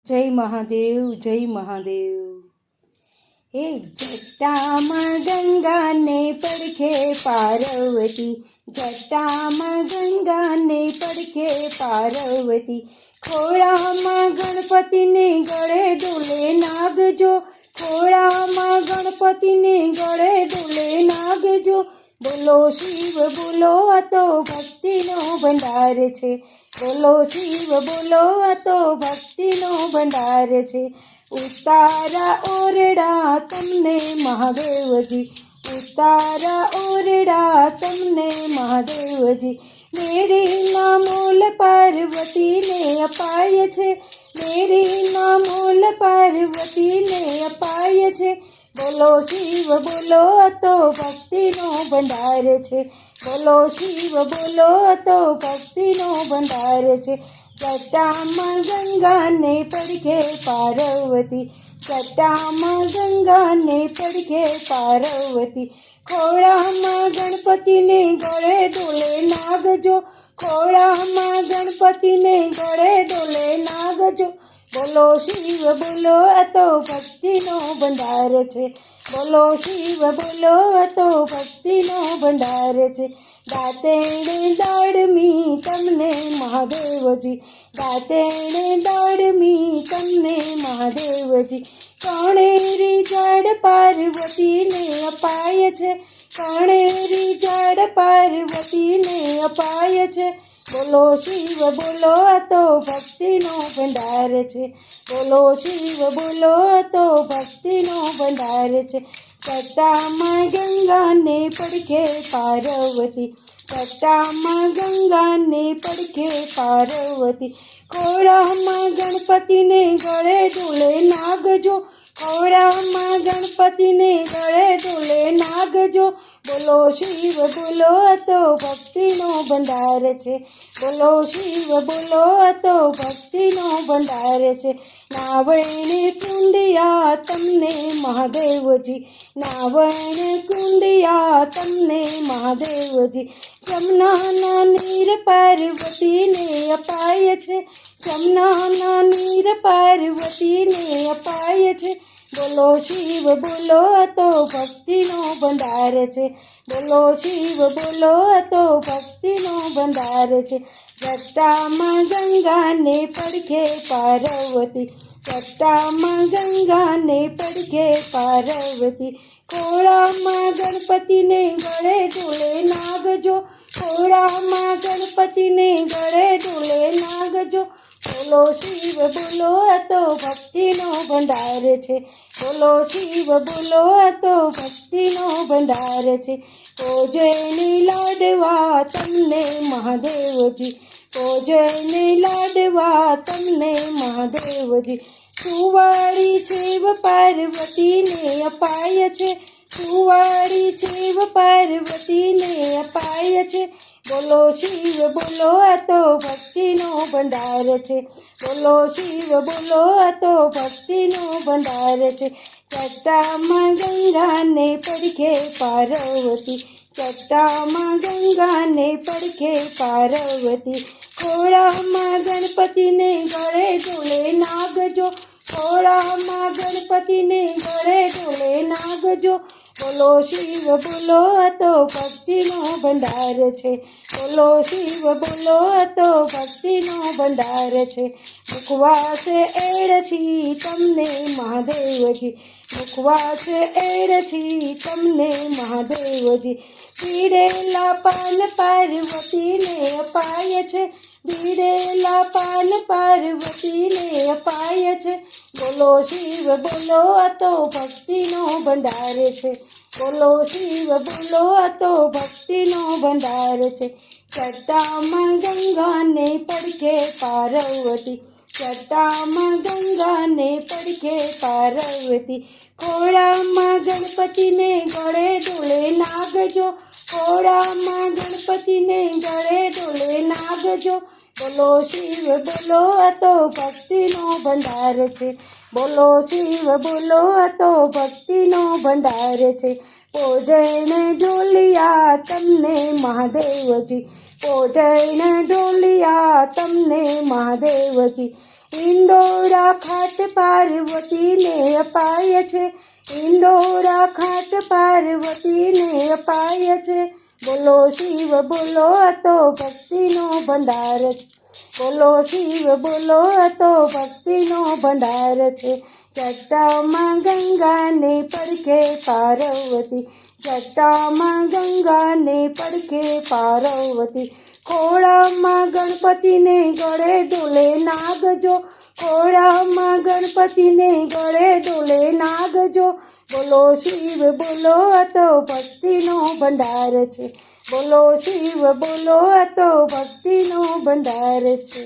જય મહાદેવ, જય મહાદેવ. હે જટામાં ગંગાને પડખે પાર્વતી, જટામાં ગંગાને પડખે પાર્વતી, ખોળામાં ગણપતિને ગળે ડોલે નાગજો, ખોળામાં ગણપતિને ગળે ડોલે નાગજો. બોલો શિવ બોલો આ તો ભક્તિનો ભંડાર છે, બોલો શિવ બોલો આ તો ભક્તિનો ભંડાર છે. ઉતારા ઓરડા તમને મહાદેવજી, ઉતારા ઓરડા તમને મહાદેવજી. મેરીના મોલ પાર્વતીને અપાય છે, મેરીના મોલ પાર્વતીને અપાય છે. બોલો શિવ બોલો તો ભક્તિનો ભંડાર છે, બોલો શિવ બોલો તો ભક્તિનો ભંડાર છે. જટામાં ગંગાને પડખે પાર્વતી, જટામાં ગંગાને પડખે પાર્વતી, ખોળામાં ગણપતિને ગળે ડોલે નાગજો, ખોળામાં ગણપતિને ગળે ડોલે નાગજો. બોલો શિવ બોલો આ તો ભક્તિનો ભંડાર છે, બોલો શિવ બોલો આ તો ભક્તિનો ભંડાર છે. દાંતેણે દાડમી તમને મહાદેવજી, દાંતેણે દાડમી તમને મહાદેવજી. કણેરી જડ પાર્વતીને અપાય છે, કણેરી જડ પાર્વતીને અપાય છે. બોલો શિવ બોલો આ તો ભક્તિનો ભંડાર છે, બોલો શિવ બોલો આ તો ભક્તિનો ભંડાર છે. જટામાં ગંગાને પડખે પાર્વતી, જટામાં ગંગાને પડખે પાર્વતી, ખોળામાં ગણપતિને ગળે ડોલે નાગજો, ખોળામાં ગણપતિને ગળે ડોલે નાગજો. બોલો શિવ બોલો આ તો ભક્તિનો ભંડાર છે, બોલો શિવ બોલો આ તો ભક્તિનો ભંડાર છે. નાવણે કુંડિયા તમને મહાદેવજી, નાવણે કુંડિયા તમને મહાદેવજી. જમનાના નીર પાર્વતીને અપાય છે, જમનાના નીર પાર્વતીને અપાય છે. બોલો શિવ બોલો આ તો ભક્તિનો ભંડાર છે, બોલો શિવ બોલો આ તો ભક્તિનો ભંડાર છે. જટામાં ગંગાને પડખે પાર્વતી, જટામાં ગંગાને પડખે પાર્વતી, ખોળામાં ગણપતિને ગળે ડોલે નાગજો, ખોળામાં ગણપતિને ગળે ડોલે નાગજો. બોલો શિવ બોલો આ તો ભક્તિનો ભંડાર છે, બોલો શિવ બોલો આ તો ભક્તિનો ભંડાર છે. ભોજને લાડવા તમને મહાદેવજી, ભોજને લાડવા તમને મહાદેવજી. સુવાળી શિવ પાર્વતીને અપાય છે, સુવાળી શિવ પાર્વતીને અપાય છે. બોલો શિવ બોલો આ તો ભક્તિનો ભંડાર છે, બોલો શિવ બોલો આ તો ભક્તિનો ભંડાર છે. જટામાં ગંગાને પડખે પાર્વતી, જટામાં ગંગાને પડખે પાર્વતી, ખોળામાં ગણપતિને ગળે ડોલે નાગજો, ખોળામાં ગણપતિને ગળે ડોલે નાગજો. બોલો શિવ બોલો આ તો ભક્તિનો ભંડાર છે, બોલો શિવ બોલો આ તો ભક્તિનો ભંડાર છે. મુખવાસ એડછી તમને મહાદેવજી, મુખવાસ એડછી તમને મહાદેવજી. પીડેલા પાન પાર્વતીને અપાય છે, પીડેલા પાન પાર્વતીને અપાય છે. બોલો શિવ બોલો આ તો ભક્તિનો ભંડાર છે, બોલો શિવ બોલો આ તો ભક્તિનો ભંડાર છે. જટામાં ગંગાને પડખે પાર્વતી, જટામાં ગંગાને પડખે પાર્વતી, ખોળામાં ગણપતિને ગળે ડોલે નાગજો, ખોળામાં ગણપતિને ગળે ડોલે નાગજો. બોલો શિવ બોલો આ તો ભક્તિનો ભંડાર છે, બોલો શિવ બોલો આ તો ભક્તિનો ભંડાર છે. પોઢણે ઢોલિયા તમને મહાદેવજી, પોઢણે ઢોલિયા તમને મહાદેવજી. ઈંડોરા ખાટ પાર્વતીને અપાય છે, ઈંડોરા ખાટ પાર્વતીને અપાય છે. બોલો શિવ બોલો આ તો ભક્તિનો ભંડાર છે, બોલો શિવ બોલો આ તો ભક્તિનો ભંડાર છે. જટામાં ગંગાને પડખે પાર્વતી, જટામાં ગંગાને પડખે પાર્વતી. ખોળામાં ગણપતિને ગળે ડોલે નાગજો, ખોળામાં ગણપતિને ગળે ડોલે નાગજો. બોલો શિવ બોલો આ તો ભક્તિનો ભંડાર છે, બોલો શિવ બોલો આ તો ભક્તિનો ભંડાર છે.